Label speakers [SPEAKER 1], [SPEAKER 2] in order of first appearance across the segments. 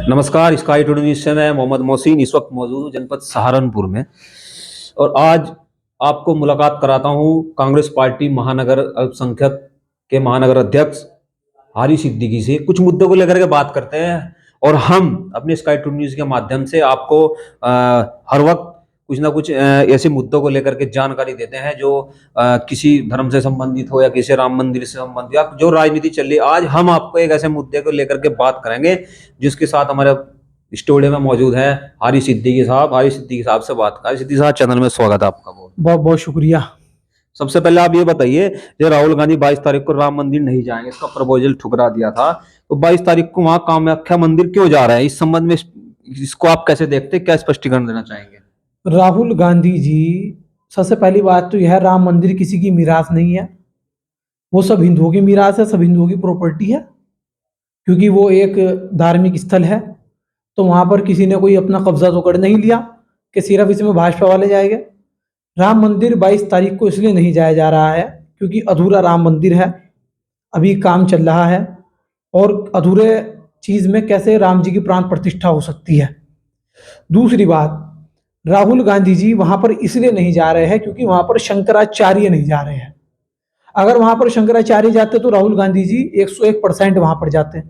[SPEAKER 1] नमस्कार, sky today news से मैं मोहम्मद मोहसिन इस वक्त मौजूद हूँ जनपद सहारनपुर में। और आज आपको मुलाकात कराता हूँ कांग्रेस पार्टी महानगर अल्पसंख्यक के महानगर अध्यक्ष हारी सिद्दीकी से। कुछ मुद्दों को लेकर के बात करते हैं और हम अपने स्काई टुडे न्यूज़ के माध्यम से आपको हर वक्त कुछ ना कुछ ऐसे मुद्दों को लेकर के जानकारी देते हैं जो किसी धर्म से संबंधित हो या किसी राम मंदिर से संबंधित या जो राजनीति चल रही है। आज हम आपको एक ऐसे मुद्दे को लेकर के बात करेंगे जिसके साथ हमारे स्टूडियो में मौजूद है हारी सिद्दीकी साहब। हारी सिद्दीकी साहब से बात हारी सिद्दीकी साहब, चैनल में स्वागत है आपका। बहुत
[SPEAKER 2] बहुत बहुत शुक्रिया।
[SPEAKER 1] सबसे पहले आप ये बताइए, जो राहुल गांधी 22 तारीख को राम मंदिर नहीं जाएंगे, इसका प्रपोजल ठुकरा दिया था, तो 22 तारीख को वहां कामाख्या मंदिर क्यों जा रहे हैं? इस संबंध में इसको आप कैसे देखते हैं, क्या स्पष्टीकरण देना चाहेंगे?
[SPEAKER 2] राहुल गांधी जी, सबसे पहली बात तो यह है, राम मंदिर किसी की मीरास नहीं है। वो सब हिंदुओं की मीरास है, सब हिंदुओं की प्रॉपर्टी है, क्योंकि वो एक धार्मिक स्थल है। तो वहाँ पर किसी ने कोई अपना कब्जा तो कर नहीं लिया कि सिर्फ इसमें भाजपा वाले जाएंगे। राम मंदिर 22 तारीख को इसलिए नहीं जाया जा रहा है क्योंकि अधूरा राम मंदिर है, अभी काम चल रहा है, और अधूरे चीज़ में कैसे राम जी की प्राण प्रतिष्ठा हो सकती है। दूसरी बात, राहुल गांधी जी वहां पर इसलिए नहीं जा रहे हैं क्योंकि वहां पर शंकराचार्य नहीं जा रहे हैं। अगर वहां पर शंकराचार्य जाते तो राहुल गांधी जी 101% वहां पर जाते।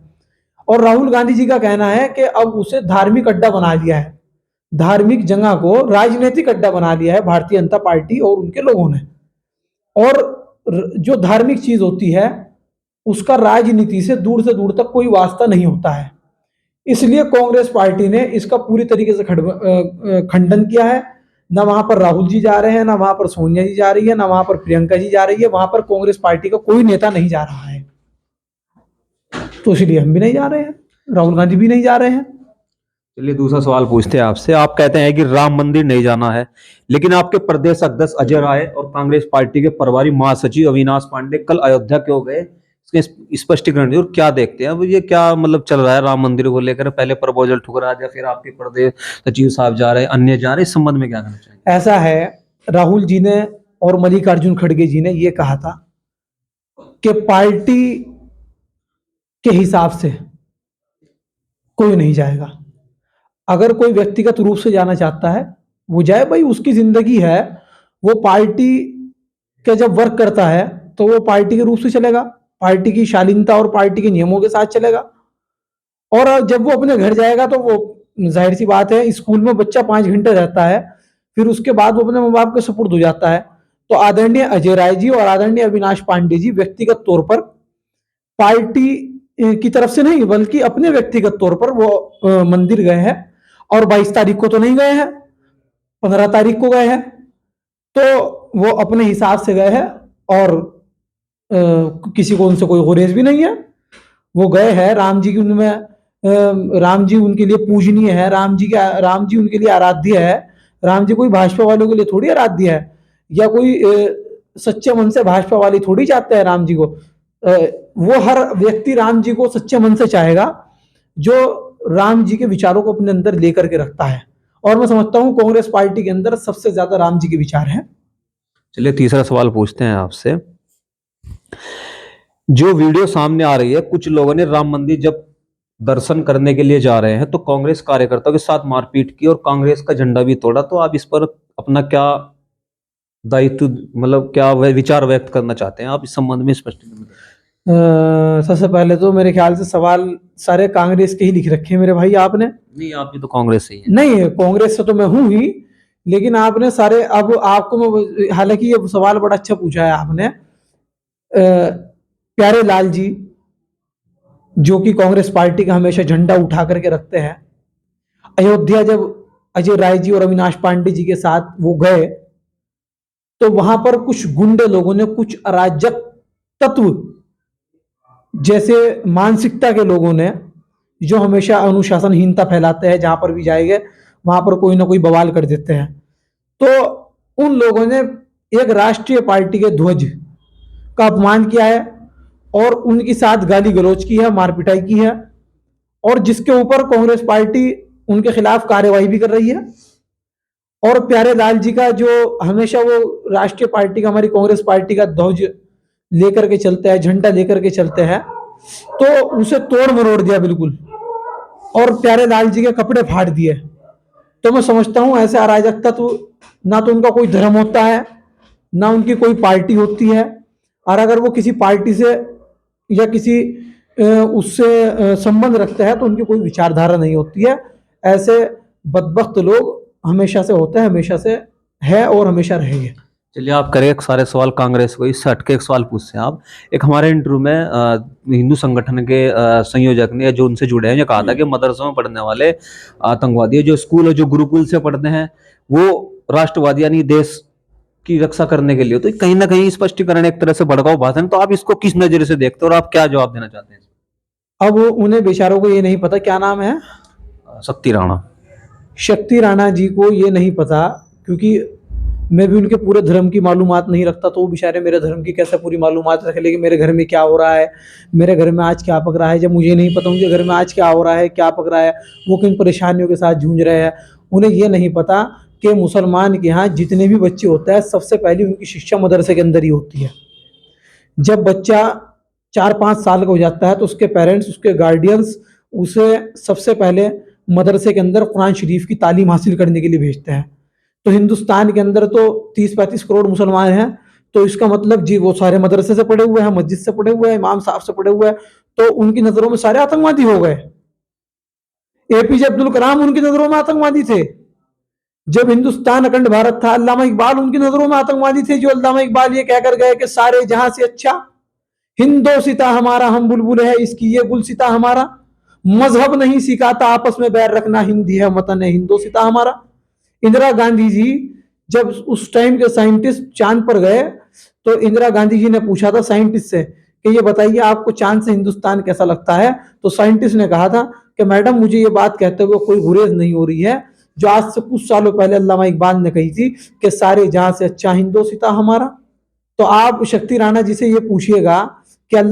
[SPEAKER 2] और राहुल गांधी जी का कहना है कि अब उसे धार्मिक अड्डा बना लिया है, धार्मिक जगह को राजनीतिक अड्डा बना लिया है भारतीय जनता पार्टी और उनके लोगों ने। और जो धार्मिक चीज होती है उसका राजनीति से दूर तक कोई वास्ता नहीं होता है। इसलिए कांग्रेस पार्टी ने इसका पूरी तरीके से खंडन किया है। ना वहां पर राहुल जी जा रहे हैं, ना वहां पर सोनिया जी जा रही है, ना वहां पर प्रियंका जी जा रही है। वहां पर कांग्रेस पार्टी का कोई नेता नहीं जा रहा है, तो इसलिए हम भी नहीं जा रहे हैं, राहुल गांधी भी नहीं जा रहे हैं।
[SPEAKER 1] चलिए, दूसरा सवाल पूछते हैं आपसे। आप कहते हैं कि राम मंदिर नहीं जाना है, लेकिन आपके प्रदेश अध्यक्ष अजय राय और कांग्रेस पार्टी के प्रभारी महासचिव अविनाश पांडे कल अयोध्या क्यों गए? इसके स्पष्टीकरण दीजिए। और क्या देखते हैं अब ये क्या मतलब चल रहा है राम मंदिर को लेकर? पहले प्रपोजल ठुकरा दिया, फिर आपके प्रदेश सचिव साहब जा रहे हैं, अन्य जा रहे हैं, इस संबंध में क्या कहना चाहिए?
[SPEAKER 2] ऐसा है, राहुल जी ने और मल्लिकार्जुन खड़गे जी ने ये कहा था कि पार्टी के हिसाब से कोई नहीं जाएगा। अगर कोई व्यक्तिगत रूप से जाना चाहता है वो जाए, भाई उसकी जिंदगी है। वो पार्टी के जब वर्क करता है तो वो पार्टी के रूप से चलेगा, पार्टी की शालीनता और पार्टी के नियमों के साथ चलेगा। और जब वो अपने घर जाएगा तो वो जाहिर सी बात है, स्कूल में बच्चा 5 घंटे रहता है, फिर उसके बाद वो अपने माँ बाप के सुपुर्द हो जाता है। तो आदरणीय अजय राय जी और आदरणीय अविनाश पांडे जी व्यक्तिगत तौर पर, पार्टी की तरफ से नहीं बल्कि अपने व्यक्तिगत तौर पर वो मंदिर गए हैं। और 22 तारीख को तो नहीं गए हैं, 15 तारीख को गए हैं। तो वो अपने हिसाब से गए हैं और किसी को उनसे कोई गुरेज भी नहीं है। वो गए हैं, राम जी की उनमें राम जी उनके लिए पूजनीय है, राम जी उनके लिए आराध्य है। राम जी कोई भाजपा वालों के लिए थोड़ी आराध्य है, या कोई सच्चे मन से भाजपा वाली थोड़ी चाहते हैं राम जी को। वो हर व्यक्ति राम जी को सच्चे मन से चाहेगा जो राम जी के विचारों को अपने अंदर लेकर के रखता है। और मैं समझता हूं कांग्रेस पार्टी के अंदर सबसे ज्यादा राम जी के विचार हैं।
[SPEAKER 1] चलिए, तीसरा सवाल पूछते हैं आपसे। जो वीडियो सामने आ रही है, कुछ लोगों ने राम मंदिर जब दर्शन करने के लिए जा रहे हैं तो कांग्रेस कार्यकर्ताओं के साथ मारपीट की और कांग्रेस का झंडा भी तोड़ा। तो आप इस पर अपना क्या दायित्व मतलब क्या विचार व्यक्त करना चाहते हैं? आप इस संबंध में स्पष्टीकरण दें।
[SPEAKER 2] सबसे पहले तो मेरे ख्याल से सवाल सारे कांग्रेस के ही लिख रखे हैं मेरे भाई आपने।
[SPEAKER 1] नहीं, आप भी तो कांग्रेस से ही है।
[SPEAKER 2] नहीं, कांग्रेस से तो मैं हूं ही, लेकिन आपने सारे, अब आपको मैं, हालांकि ये सवाल बड़ा अच्छा पूछा है आपने। प्यारे लाल जी जो कि कांग्रेस पार्टी का हमेशा झंडा उठा करके रखते हैं, अयोध्या जब अजय राय जी और अविनाश पांडे जी के साथ वो गए तो वहां पर कुछ गुंडे लोगों ने, कुछ अराजक तत्व जैसे मानसिकता के लोगों ने, जो हमेशा अनुशासनहीनता फैलाते हैं, जहां पर भी जाएंगे वहां पर कोई ना कोई बवाल कर देते हैं। तो उन लोगों ने एक राष्ट्रीय पार्टी के ध्वज का अपमान किया है और उनके साथ गाली गलौज की है, मारपिटाई की है, और जिसके ऊपर कांग्रेस पार्टी उनके खिलाफ कार्यवाही भी कर रही है। और प्यारे लाल जी का जो हमेशा वो राष्ट्रीय पार्टी का, हमारी कांग्रेस पार्टी का ध्वज लेकर के चलते हैं, झंडा लेकर के चलते हैं, तो उसे तोड़ मरोड़ दिया बिल्कुल। और प्यारे लाल जी के कपड़े फाड़ दिए। तो मैं समझता हूं ऐसे अराजकता तो ना तो उनका कोई धर्म होता है, ना उनकी कोई पार्टी होती है। और अगर वो किसी पार्टी से या किसी उससे संबंध रखते हैं तो उनकी कोई विचारधारा नहीं होती है। ऐसे बदबख्त लोग हमेशा से होते हैं, हमेशा से है और हमेशा रहेंगे।
[SPEAKER 1] चलिए, आप करें एक सारे सवाल कांग्रेस को, इससे हटके एक सवाल पूछते हैं आप। एक हमारे इंटरव्यू में हिंदू संगठन के संयोजक ने, जो उनसे जुड़े हैं, ये कहा था कि मदरसों में पढ़ने वाले आतंकवादी, जो स्कूल और जो गुरुकुल से पढ़ते हैं, वो राष्ट्रवादी यानी देश की रक्षा करने के लिए। तो कहीं ना कहीं स्पष्टीकरण एक तरह से भड़काऊ भाषण। तो आप इसको किस नजरिए से देखते हो और आप क्या जवाब देना चाहते हैं?
[SPEAKER 2] अब उन्हें बेचारों को ये नहीं पता क्या नाम है,
[SPEAKER 1] शक्ति राणा।
[SPEAKER 2] शक्ति राणा जी को ये नहीं पता, क्योंकि मैं भी उनके पूरे धर्म की मालूमात नहीं रखता, तो वो बेचारे मेरे धर्म की कैसे पूरी मालूमात रख ले कि मेरे घर में क्या हो रहा है, मेरे घर में आज क्या पक रहा है, जब मुझे नहीं पता उनके घर में आज क्या हो रहा है, क्या पक रहा है, वो किन परेशानियों के साथ जूझ रहे हैं। उन्हें ये नहीं पता कि मुसलमान के यहाँ जितने भी बच्चे होते हैं, सबसे पहले उनकी शिक्षा मदरसे के अंदर ही होती है। जब बच्चा 4-5 साल का हो जाता है तो उसके पेरेंट्स, उसके गार्डियंस उसे सबसे पहले मदरसे के अंदर कुरान शरीफ की तालीम हासिल करने के लिए भेजते हैं। तो हिंदुस्तान के अंदर तो 30-35 करोड़ मुसलमान हैं, तो इसका मतलब जी वो सारे मदरसे से पढ़े हुए हैं, मस्जिद से पढ़े हुए हैं, इमाम साहब से पढ़े हुए हैं, तो उनकी नजरों में सारे आतंकवादी हो गए। एपीजे अब्दुल कलाम उनकी नजरों में आतंकवादी थे। जब हिंदुस्तान अखंड भारत था, अल्लामा इकबाल उनकी नजरों में आतंकवादी थे। जो अल्लामा इकबाल ये कहकर गए कि सारे जहां से अच्छा हिंदोसिता हमारा, हम बुलबुल है इसकी ये गुलसिता हमारा, मजहब नहीं सिखाता आपस में बैर रखना, हिंदी है वतन है हिंदोसिता हमारा। इंदिरा गांधी जी जब उस टाइम के साइंटिस्ट चांद पर गए, तो इंदिरा गांधी जी ने पूछा था साइंटिस्ट से कि ये बताइए आपको चांद से हिंदुस्तान कैसा लगता है। तो साइंटिस्ट ने कहा था कि मैडम मुझे ये बात कहते हुए कोई गुरेज नहीं हो रही है, जो आज से कुछ सालों पहले अल्लामा इकबाल ने कही थी कि सारे जहां से अच्छा हिंदोसिता हमारा। तो आप शक्ति राणा जी से ये पूछिएगा